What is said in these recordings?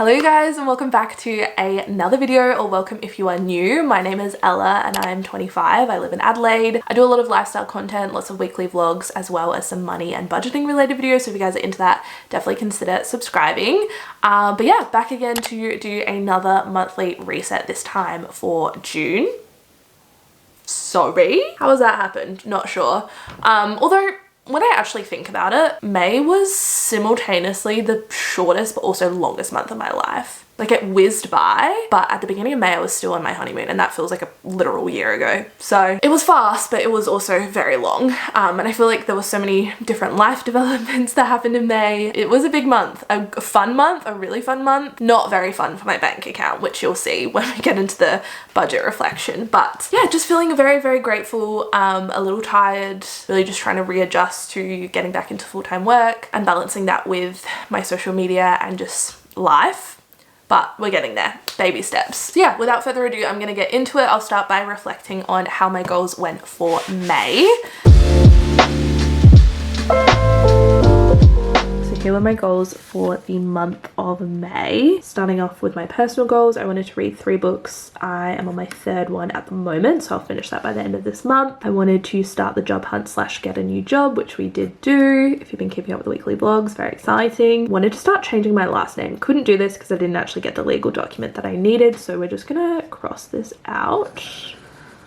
Hello guys and welcome back to another video, or welcome if you are new. My name is Ella and I'm 25. I live in Adelaide. I do a lot of lifestyle content, lots of weekly vlogs, as well as some money and budgeting related videos. So if you guys are into that, definitely consider subscribing. But yeah, back again to do another monthly reset, this time for June. Sorry, how has that happened? Not sure. Although when I actually think about it, May was simultaneously the shortest but also longest month of my life. Like, it whizzed by, but at the beginning of May I was still on my honeymoon, and that feels like a literal year ago. So it was fast, but it was also very long. And I feel like there were so many different life developments that happened in May. It was a big month, a fun month, a really fun month. Not very fun for my bank account, which you'll see when we get into the budget reflection. But yeah, just feeling very, very grateful, a little tired, really just trying to readjust to getting back into full-time work and balancing that with my social media and just life. But we're getting there, baby steps. So yeah, without further ado, I'm gonna get into it. I'll start by reflecting on how my goals went for May. Here were my goals for the month of May. Starting off with my personal goals, I wanted to read 3 books. I am on my 3rd one at the moment, so I'll finish that by the end of this month. I wanted to start the job hunt / get a new job, which we did do. If you've been keeping up with the weekly vlogs, very exciting. Wanted to start changing my last name. Couldn't do this because I didn't actually get the legal document that I needed, so we're just gonna cross this out.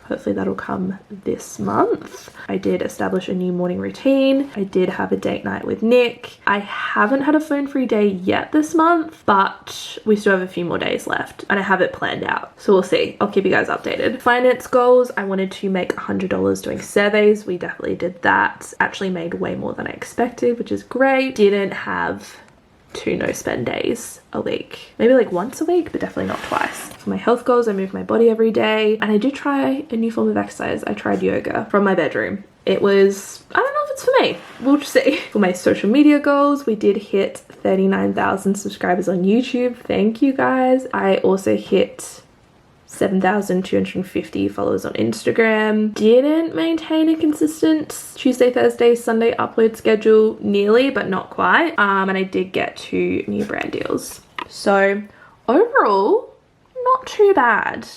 Hopefully that'll come this month. I did establish a new morning routine. I did have a date night with Nick. I haven't had a phone-free day yet this month, but we still have a few more days left and I have it planned out. So we'll see. I'll keep you guys updated. Finance goals. I wanted to make $100 doing surveys. We definitely did that. Actually made way more than I expected, which is great. Didn't have 2 no spend days a week, maybe like once a week, but definitely not twice. For my health goals, I move my body every day, and I did try a new form of exercise. I tried yoga from my bedroom. It was, I don't know if it's for me, we'll just see. For my social media goals, we did hit 39,000 subscribers on YouTube. Thank you guys. I also hit 7,250 followers on Instagram. Didn't maintain a consistent Tuesday, Thursday, Sunday upload schedule, nearly, but not quite. And I did get 2 new brand deals. So overall, not too bad.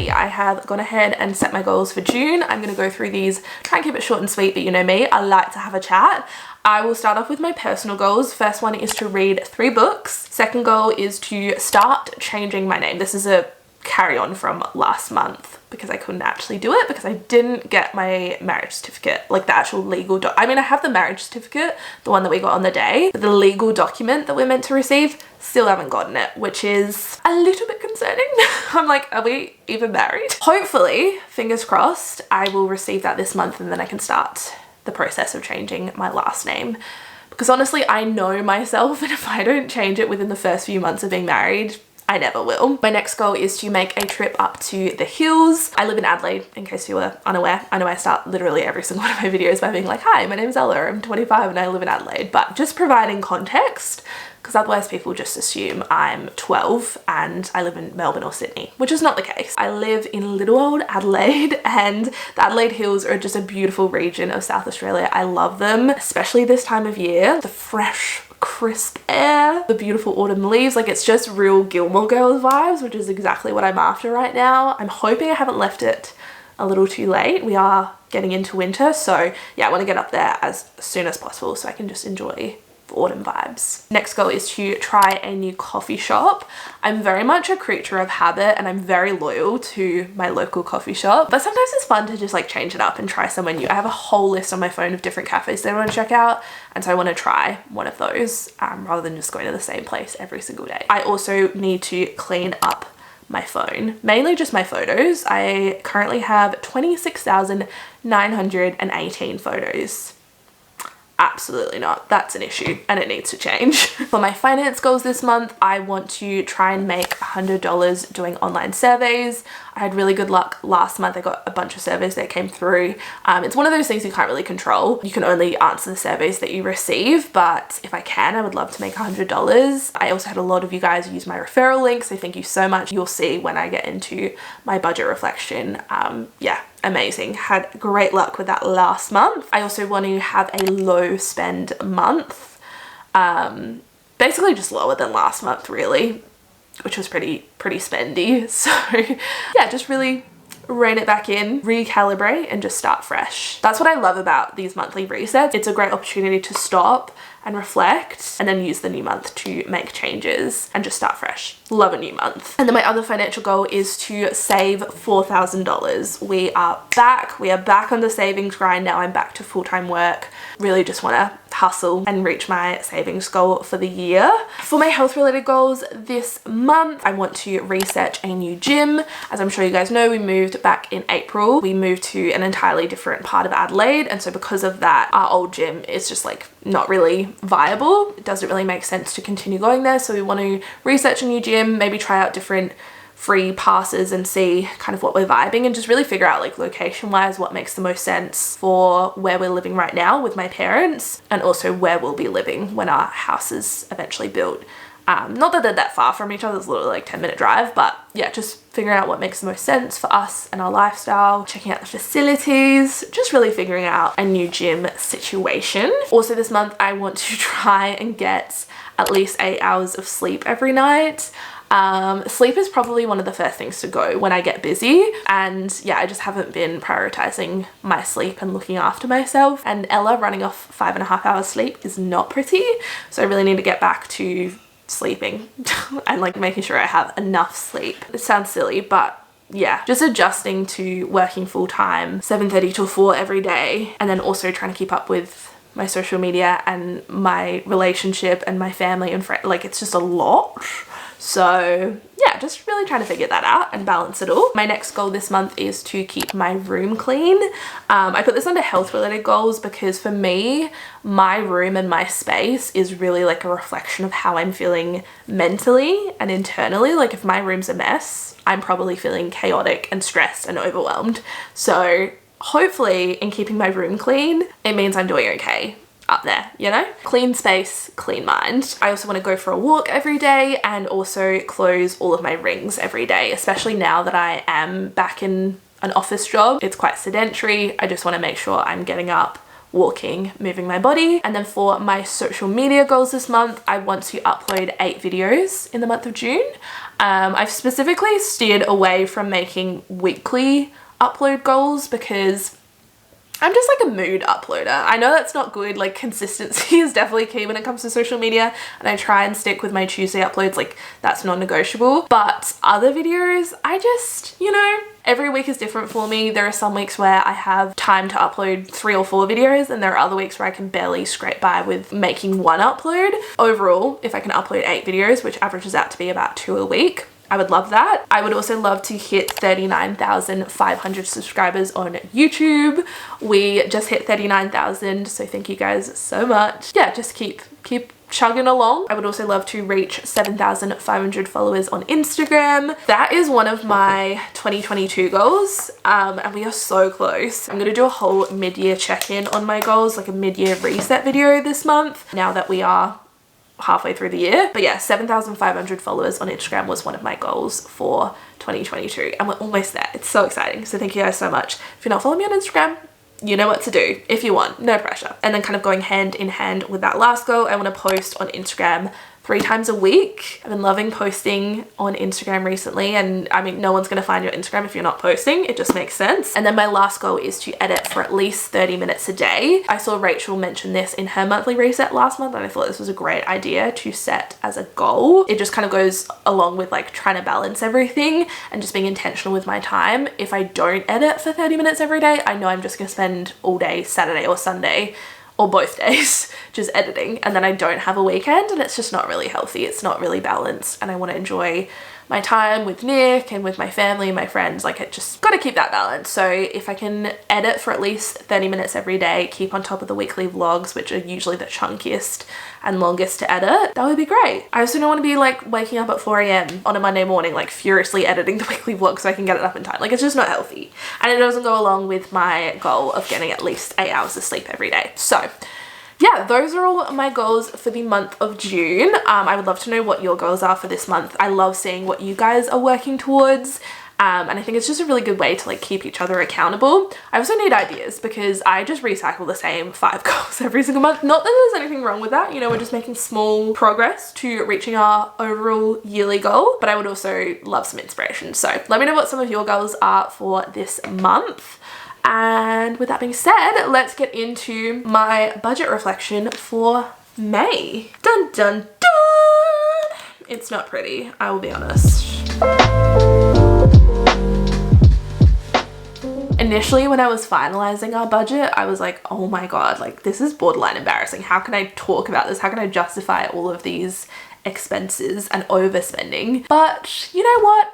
I have gone ahead and set my goals for June. I'm going to go through these, try and keep it short and sweet, but you know me, I like to have a chat. I will start off with my personal goals. First one is to read 3 books. Second goal is to start changing my name. This is a carry on from last month because I couldn't actually do it because I didn't get my marriage certificate, like the actual legal I mean, I have the marriage certificate, the one that we got on the day, but the legal document that we're meant to receive, still haven't gotten it, which is a little bit concerning. I'm like, are we even married? Hopefully, fingers crossed, I will receive that this month and then I can start the process of changing my last name. Because honestly, I know myself, and if I don't change it within the first few months of being married, I never will. My next goal is to make a trip up to the hills. I live in Adelaide, in case you were unaware. I know I start literally every single one of my videos by being like, hi, my name's Ella, I'm 25 and I live in Adelaide. But just providing context, because otherwise people just assume I'm 12 and I live in Melbourne or Sydney, which is not the case. I live in little old Adelaide, and the Adelaide Hills are just a beautiful region of South Australia. I love them, especially this time of year. The fresh, crisp air, the beautiful autumn leaves, like it's just real Gilmore Girls vibes, which is exactly what I'm after right now. I'm hoping I haven't left it a little too late. We are getting into winter, so yeah, I want to get up there as soon as possible so I can just enjoy the autumn vibes. Next goal is to try a new coffee shop. I'm very much a creature of habit and I'm very loyal to my local coffee shop, but sometimes it's fun to just like change it up and try somewhere new. I have a whole list on my phone of different cafes that I want to check out, and so I want to try one of those rather than just going to the same place every single day. I also need to clean up my phone, mainly just my photos. I currently have 26,918 photos. Absolutely not. That's an issue and it needs to change. For my finance goals this month, I want to try and make $100 doing online surveys. I had really good luck last month. I got a bunch of surveys that came through. It's one of those things you can't really control. You can only answer the surveys that you receive, but if I can, I would love to make $100. I also had a lot of you guys use my referral link, so thank you so much. You'll see when I get into my budget reflection. Yeah, amazing. Had great luck with that last month. I also want to have a low spend month. Basically just lower than last month really, which was pretty spendy. So yeah, just really rein it back in, recalibrate, and just start fresh. That's what I love about these monthly resets. It's a great opportunity to stop and reflect and then use the new month to make changes and just start fresh. Love a new month. And then my other financial goal is to save $4,000. We are back on the savings grind now. I'm back to full-time work. Really just want to hustle and reach my savings goal for the year. For my health related goals this month, I want to research a new gym. As I'm sure you guys know, we moved back in April. We moved to an entirely different part of Adelaide, and so because of that, our old gym is just like not really viable. It doesn't really make sense to continue going there, so we want to research a new gym, maybe try out different free passes and see kind of what we're vibing, and just really figure out like location wise what makes the most sense for where we're living right now with my parents, and also where we'll be living when our house is eventually built. Not that they're that far from each other, it's literally like 10-minute drive, but yeah, just figuring out what makes the most sense for us and our lifestyle, checking out the facilities, just really figuring out a new gym situation. Also this month, I want to try and get at least 8 hours of sleep every night. Sleep is probably one of the first things to go when I get busy, and yeah, I just haven't been prioritizing my sleep and looking after myself, and Ella running off 5.5 hours sleep is not pretty, so I really need to get back to sleeping and like making sure I have enough sleep. It sounds silly, but yeah, just adjusting to working full-time 7:30 till 4 every day, and then also trying to keep up with my social media and my relationship and my family and friends. Like, it's just a lot. So yeah, just really trying to figure that out and balance it all. My next goal this month is to keep my room clean. I put this under health related goals because for me, my room and my space is really like a reflection of how I'm feeling mentally and internally. Like if my room's a mess, I'm probably feeling chaotic and stressed and overwhelmed. So hopefully in keeping my room clean, it means I'm doing okay up there, you know? Clean space, clean mind. I also want to go for a walk every day and also close all of my rings every day, especially now that I am back in an office job. It's quite sedentary. I just want to make sure I'm getting up, walking, moving my body. And then for my social media goals this month, I want to upload 8 videos in the month of June. I've specifically steered away from making weekly upload goals because I'm just like a mood uploader. I know that's not good, like consistency is definitely key when it comes to social media, and I try and stick with my Tuesday uploads, like that's non-negotiable. But other videos, I just, you know, every week is different for me. There are some weeks where I have time to upload 3 or 4 videos, and there are other weeks where I can barely scrape by with making 1 upload. Overall, if I can upload 8 videos, which averages out to be about 2 a week, I would love that. I would also love to hit 39,500 subscribers on YouTube. We just hit 39,000, so thank you guys so much. Yeah, just keep chugging along. I would also love to reach 7,500 followers on Instagram. That is one of my 2022 goals, and we are so close. I'm gonna do a whole mid-year check-in on my goals, like a mid-year reset video this month, now that we are halfway through the year. But yeah, 7,500 followers on Instagram was one of my goals for 2022, and we're almost there. It's so exciting. So thank you guys so much. If you're not following me on Instagram, you know what to do if you want, no pressure. And then kind of going hand in hand with that last goal, I want to post on Instagram 3 times a week. I've been loving posting on Instagram recently, and I mean, no one's gonna find your Instagram if you're not posting. It just makes sense. And then my last goal is to edit for at least 30 minutes a day. I saw Rachel mention this in her monthly reset last month, and I thought this was a great idea to set as a goal. It just kind of goes along with like trying to balance everything and just being intentional with my time. If I don't edit for 30 minutes every day, I know I'm just gonna spend all day Saturday or Sunday or both days just editing, and then I don't have a weekend, and it's just not really healthy. It's not really balanced, and I want to enjoy my time with Nick and with my family and my friends. Like, it just got to keep that balance. So if I can edit for at least 30 minutes every day, keep on top of the weekly vlogs, which are usually the chunkiest and longest to edit, that would be great. I also don't want to be like waking up at 4 a.m. on a Monday morning, like furiously editing the weekly vlog so I can get it up in time. Like, it's just not healthy. And it doesn't go along with my goal of getting at least 8 hours of sleep every day. So yeah, those are all my goals for the month of June. I would love to know what your goals are for this month. I love seeing what you guys are working towards. And I think it's just a really good way to like keep each other accountable. I also need ideas because I just recycle the same 5 goals every single month. Not that there's anything wrong with that, you know, we're just making small progress to reaching our overall yearly goal, but I would also love some inspiration. So let me know what some of your goals are for this month. And with that being said, let's get into my budget reflection for May. Dun dun dun! It's not pretty, I will be honest. Initially, when I was finalizing our budget, I was like, oh my god, like this is borderline embarrassing. How can I talk about this? How can I justify all of these expenses and overspending? But you know what,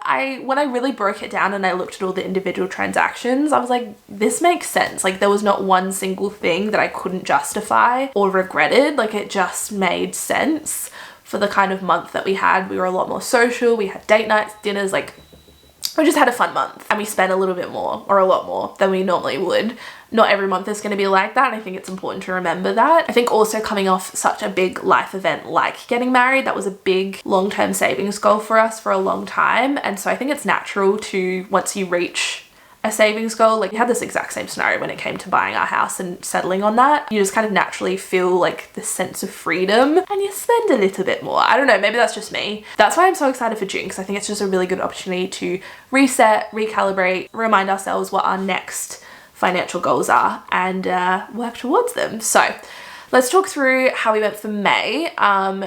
when I really broke it down and I looked at all the individual transactions, I was like, this makes sense. Like, there was not one single thing that I couldn't justify or regretted. Like, it just made sense for the kind of month that we had. We were a lot more social, we had date nights, dinners, like we just had a fun month, and we spent a little bit more or a lot more than we normally would. Not every month is going to be like that, and I think it's important to remember that. I think also coming off such a big life event like getting married, that was a big long-term savings goal for us for a long time, and so I think it's natural to, once you reach a savings goal, like we had this exact same scenario when it came to buying our house and settling on that, you just kind of naturally feel like this sense of freedom and you spend a little bit more. I don't know, maybe that's just me. That's why I'm so excited for June, because I think it's just a really good opportunity to reset, recalibrate, remind ourselves what our next financial goals are and work towards them. So let's talk through how we went for May.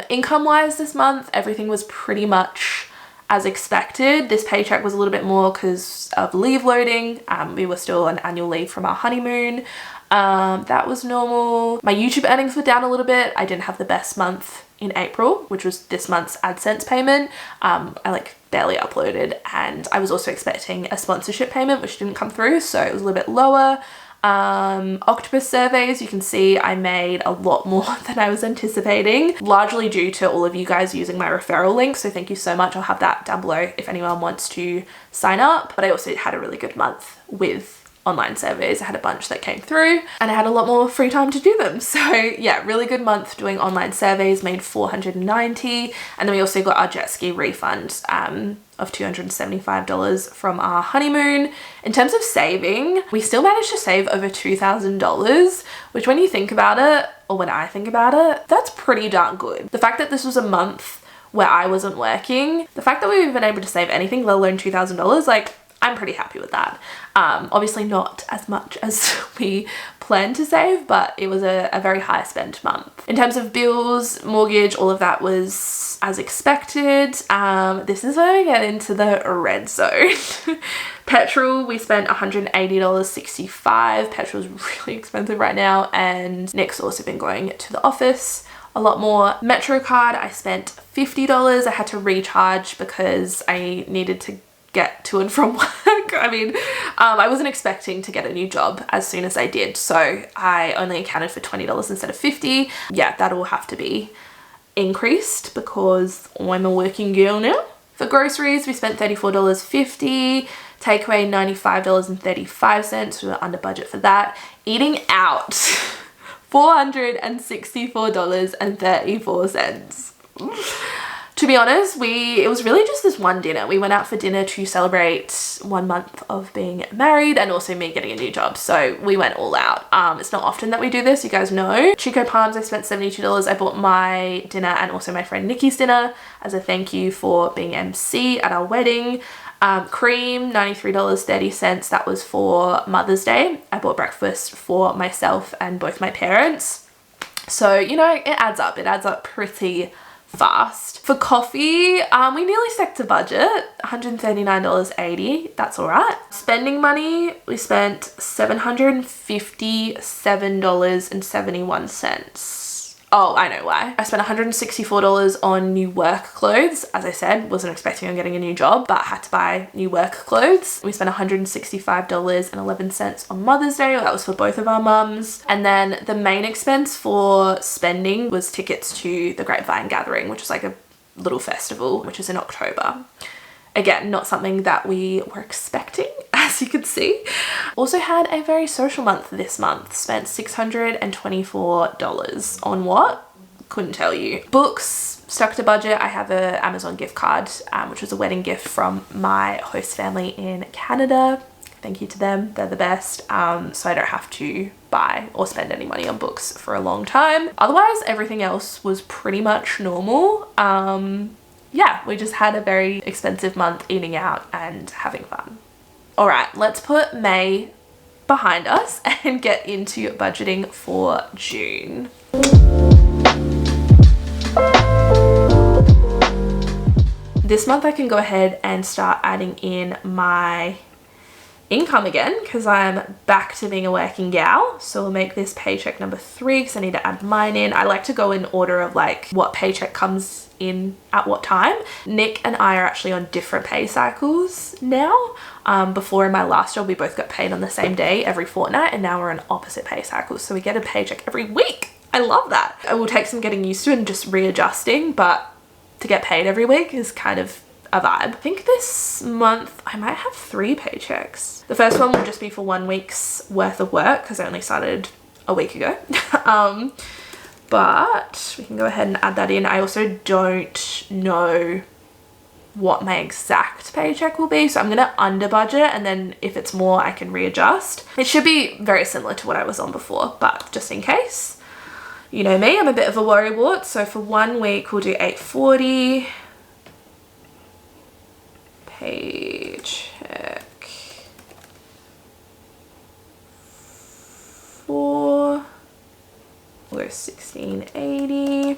Income wise this month, everything was pretty much as expected. This paycheck was a little bit more because of leave loading. We were still on annual leave from our honeymoon. That was normal. My YouTube earnings were down a little bit. I didn't have the best month in April, which was this month's AdSense payment. I like barely uploaded, and I was also expecting a sponsorship payment which didn't come through, so it was a little bit lower. Octopus surveys, you can see I made a lot more than I was anticipating, largely due to all of you guys using my referral link, so thank you so much. I'll have that down below if anyone wants to sign up. But I also had a really good month with online surveys. I had a bunch that came through and I had a lot more free time to do them. So yeah, really good month doing online surveys, made $490, and then we also got our jet ski refund of $275 from our honeymoon. In terms of saving, we still managed to save over $2,000, which when you think about it, or when I think about it, that's pretty darn good. The fact that this was a month where I wasn't working, the fact that we've been able to save anything, let alone $2,000, like I'm pretty happy with that. Obviously not as much as we planned to save, but it was a very high spend month. In terms of bills, mortgage, all of that was as expected. This is where we get into the red zone. Petrol, we spent $180.65. Petrol's really expensive right now, and Nick's also been going to the office a lot more. Metro card, I spent $50. I had to recharge because I needed to get to and from work. I mean, I wasn't expecting to get a new job as soon as I did, so I only accounted for $20 instead of $50. Yeah, that'll have to be increased because I'm a working girl now. For groceries, we spent $34.50. Takeaway, $95.35. We were under budget for that. Eating out, $464.34. To be honest, it was really just this one dinner. We went out for dinner to celebrate 1 month of being married and also me getting a new job. So we went all out. It's not often that we do this, you guys know. Chico Palms, I spent $72. I bought my dinner and also my friend Nikki's dinner as a thank you for being MC at our wedding. Cream, $93.30. That was for Mother's Day. I bought breakfast for myself and both my parents. So, you know, it adds up. It adds up pretty fast. For coffee, we nearly stuck to budget, $139.80. That's all right. Spending money, we spent $757.71. Oh, I know why. I spent $164 on new work clothes. As I said, wasn't expecting on getting a new job, but had to buy new work clothes. We spent $165.11 on Mother's Day. That was for both of our mums. And then the main expense for spending was tickets to the Grapevine Gathering, which is like a little festival, which is in October. Again, not something that we were expecting, as you can see. Also had a very social month this month. Spent $624 on what? Couldn't tell you. Books, stuck to budget. I have an Amazon gift card, which was a wedding gift from my host family in Canada. Thank you to them, they're the best. So I don't have to buy or spend any money on books for a long time. Otherwise, everything else was pretty much normal. Yeah, we just had a very expensive month eating out and having fun. All right, let's put May behind us and get into budgeting for June. This month I can go ahead and start adding in my income again because I'm back to being a working gal. So we'll make this paycheck number 3 because I need to add mine in. I like to go in order of like what paycheck comes in at what time. Nick and I are actually on different pay cycles now. Before in my last job we both got paid on the same day every fortnight, and now we're on opposite pay cycles, so we get a paycheck every week. I love that. It will take some getting used to and just readjusting, but to get paid every week is kind of a vibe. I think this month I might have 3 paychecks. The first one will just be for 1 week's worth of work because I only started a week ago. But we can go ahead and add that in. I also don't know what my exact paycheck will be, so I'm gonna under budget, and then if it's more I can readjust. It should be very similar to what I was on before, but just in case. You know me, I'm a bit of a worrywart, so for 1 week we'll do $840 paycheck for, we'll go $1680.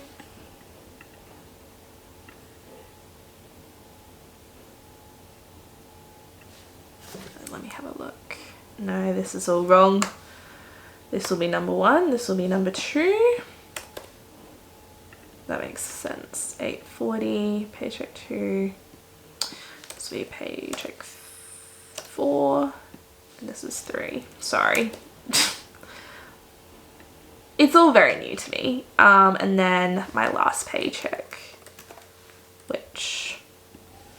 Let me have a look. No, this is all wrong. This will be number 1, this will be number 2. That makes sense. $840 paycheck 2. This will be paycheck 4. And this is 3. Sorry. It's all very new to me. And then my last paycheck, which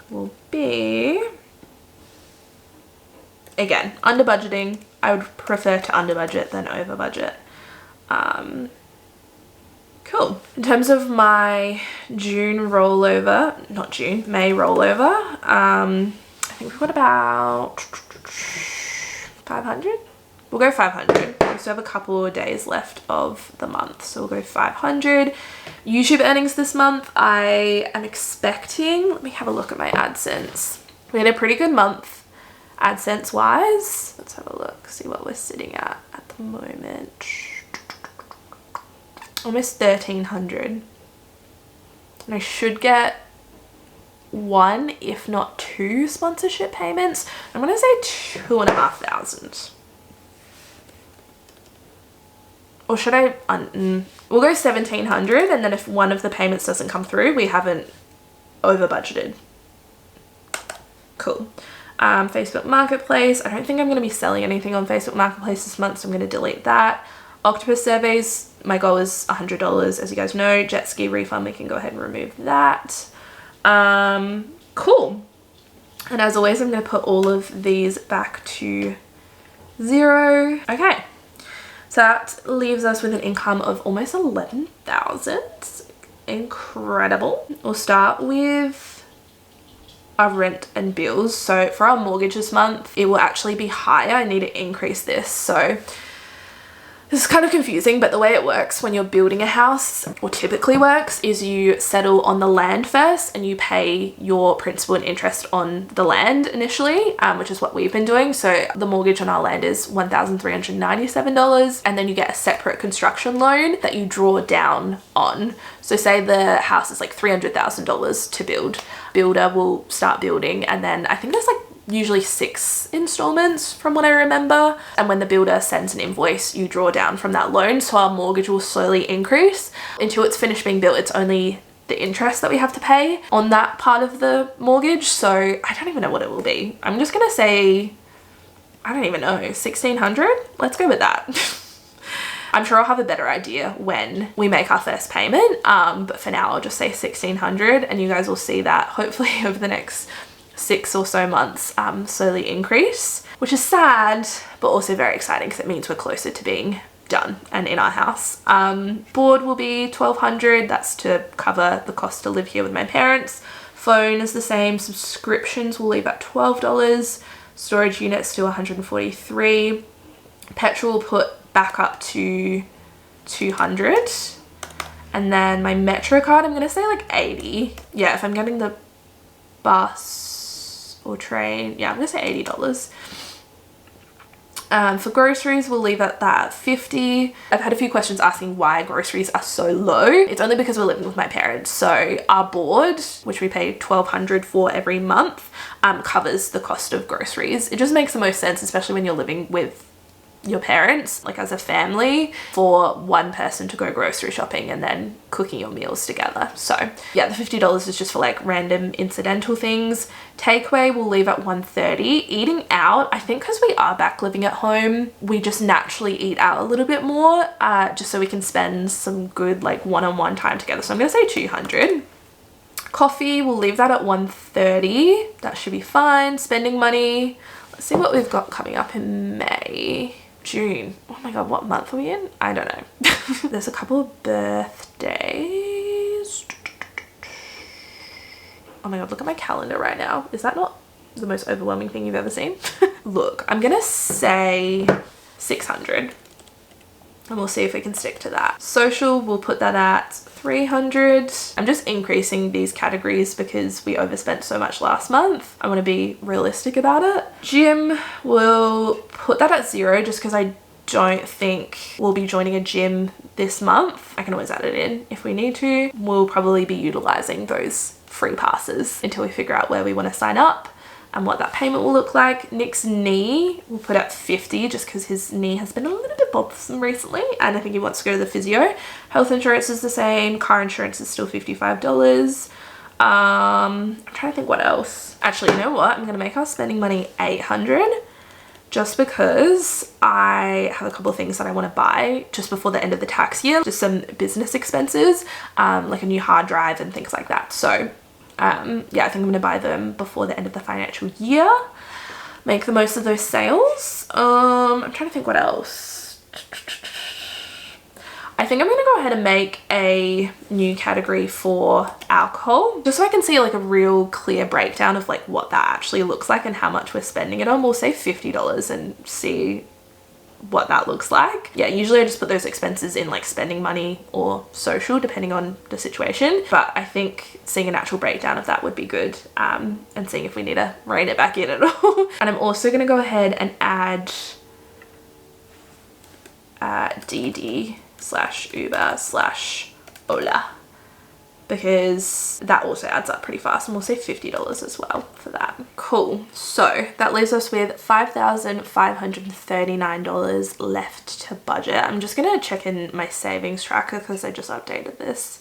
will be, again, under budgeting. I would prefer to under budget than over budget. Cool. In terms of my June rollover, not June, May rollover, I think we've got about 500. We'll go 500. We still have a couple of days left of the month, so we'll go 500. YouTube earnings this month, I am expecting, let me have a look at my AdSense. We had a pretty good month AdSense wise. Let's have a look, see what we're sitting at the moment. Almost 1,300. And I should get 1, if not 2 sponsorship payments. I'm gonna say 2,500. Or should I, we'll go 1,700, and then if one of the payments doesn't come through, we haven't over budgeted. Cool. Facebook Marketplace, I don't think I'm going to be selling anything on Facebook Marketplace this month, so I'm going to delete that. Octopus surveys, my goal is $100, as you guys know. Jet ski refund, we can go ahead and remove that. Cool. And as always, I'm going to put all of these back to 0. Okay. So that leaves us with an income of almost 11,000. Incredible. We'll start with our rent and bills. So for our mortgage this month, it will actually be higher. I need to increase this. So this is kind of confusing, but the way it works when you're building a house, or typically works, is you settle on the land first and you pay your principal and interest on the land initially, which is what we've been doing. So the mortgage on our land is $1,397, and then you get a separate construction loan that you draw down on. So say the house is like $300,000 to build. builder will start building, and then I think there's like usually 6 installments from what I remember, and when the builder sends an invoice you draw down from that loan, so our mortgage will slowly increase until it's finished being built. It's only the interest that we have to pay on that part of the mortgage, so I don't even know what it will be. I'm just gonna say, I don't even know, 1,600? Let's go with that. I'm sure I'll have a better idea when we make our first payment, but for now I'll just say 1,600, and you guys will see that hopefully over the next 6 or so months slowly increase, which is sad but also very exciting because it means we're closer to being done and in our house. Board will be 1,200. That's to cover the cost to live here with my parents. Phone is the same. Subscriptions will leave at $12. Storage units to 143. Petrol will put back up to 200. And then my Metro card, I'm gonna say like 80. Yeah, if I'm getting the bus or train, yeah, I'm gonna say $80. For groceries, we'll leave at that 50. I've had a few questions asking why groceries are so low. It's only because we're living with my parents. So our board, which we pay $1,200 for every month, covers the cost of groceries. It just makes the most sense, especially when you're living with your parents, like as a family, for one person to go grocery shopping and then cooking your meals together. So yeah, the $50 is just for like random incidental things. Takeaway will leave at 130. Eating out, I think because we are back living at home, we just naturally eat out a little bit more, just so we can spend some good like one-on-one time together. So I'm gonna say 200. Coffee, we'll leave that at 130. That should be fine. Spending money, let's see what we've got coming up in May. June. Oh my god, what month are we in? I don't know. There's a couple of birthdays. Oh my god, look at my calendar right now. Is that not the most overwhelming thing you've ever seen? Look, I'm gonna say 600. And we'll see if we can stick to that. Social, we'll put that at 300. I'm just increasing these categories because we overspent so much last month. I want to be realistic about it. Gym, we'll put that at 0 just because I don't think we'll be joining a gym this month. I can always add it in if we need to. We'll probably be utilizing those free passes until we figure out where we want to sign up and what that payment will look like. Nick's knee, we'll put at 50 just because his knee has been a little bit bothersome recently and I think he wants to go to the physio. Health insurance is the same. Car insurance is still $55. I'm trying to think what else. Actually, you know what? I'm gonna make our spending money 800 just because I have a couple of things that I want to buy just before the end of the tax year. Just some business expenses, like a new hard drive and things like that. So yeah, I think I'm gonna buy them before the end of the financial year. Make the most of those sales. I'm trying to think what else. I think I'm gonna go ahead and make a new category for alcohol just so I can see like a real clear breakdown of like what that actually looks like and how much we're spending it on. We'll say $50 and see what that looks like. Yeah, usually I just put those expenses in like spending money or social depending on the situation, but I think seeing an actual breakdown of that would be good, and seeing if we need to rein it back in at all. And I'm also going to go ahead and add DD/Uber/Ola because that also adds up pretty fast, and we'll say $50 as well for that. Cool. So that leaves us with $5,539 left to budget. I'm just gonna check in my savings tracker because I just updated this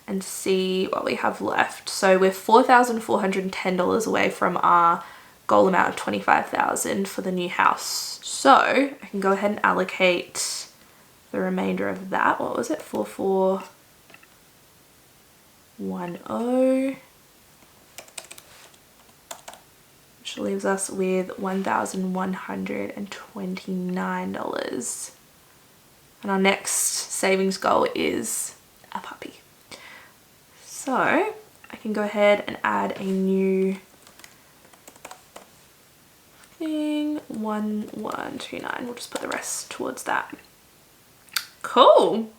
and see what we have left. So we're $4,410 away from our goal amount of $25,000 for the new house. So I can go ahead and allocate the remainder of that. What was it? 4410, which leaves us with $1,129. And our next savings goal is a puppy. So I can go ahead and add a new thing, 1129. We'll just put the rest towards that. Cool.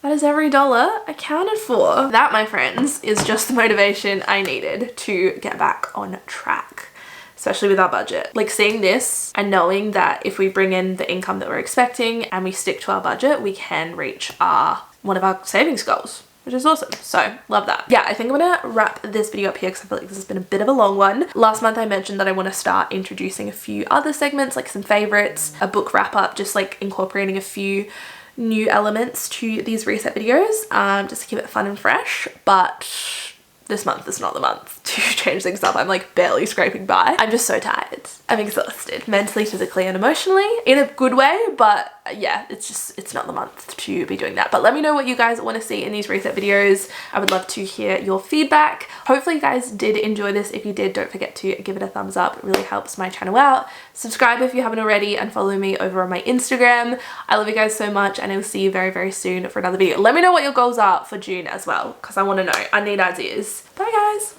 That is every dollar accounted for. That, my friends, is just the motivation I needed to get back on track, especially with our budget. Like seeing this and knowing that if we bring in the income that we're expecting and we stick to our budget, we can reach one of our savings goals, which is awesome. So love that. Yeah, I think I'm gonna wrap this video up here because I feel like this has been a bit of a long one. Last month I mentioned that I want to start introducing a few other segments, like some favorites, a book wrap up, just like incorporating a few new elements to these reset videos, just to keep it fun and fresh. But this month is not the month to change things up. I'm like barely scraping by. I'm just so tired. I'm exhausted mentally, physically, and emotionally in a good way. But yeah, it's not the month to be doing that. But let me know what you guys want to see in these reset videos. I would love to hear your feedback. Hopefully you guys did enjoy this. If you did, don't forget to give it a thumbs up. It really helps my channel out. Subscribe if you haven't already and follow me over on my Instagram. I love you guys so much and I will see you very, very soon for another video. Let me know what your goals are for June as well because I want to know. I need ideas. Bye guys.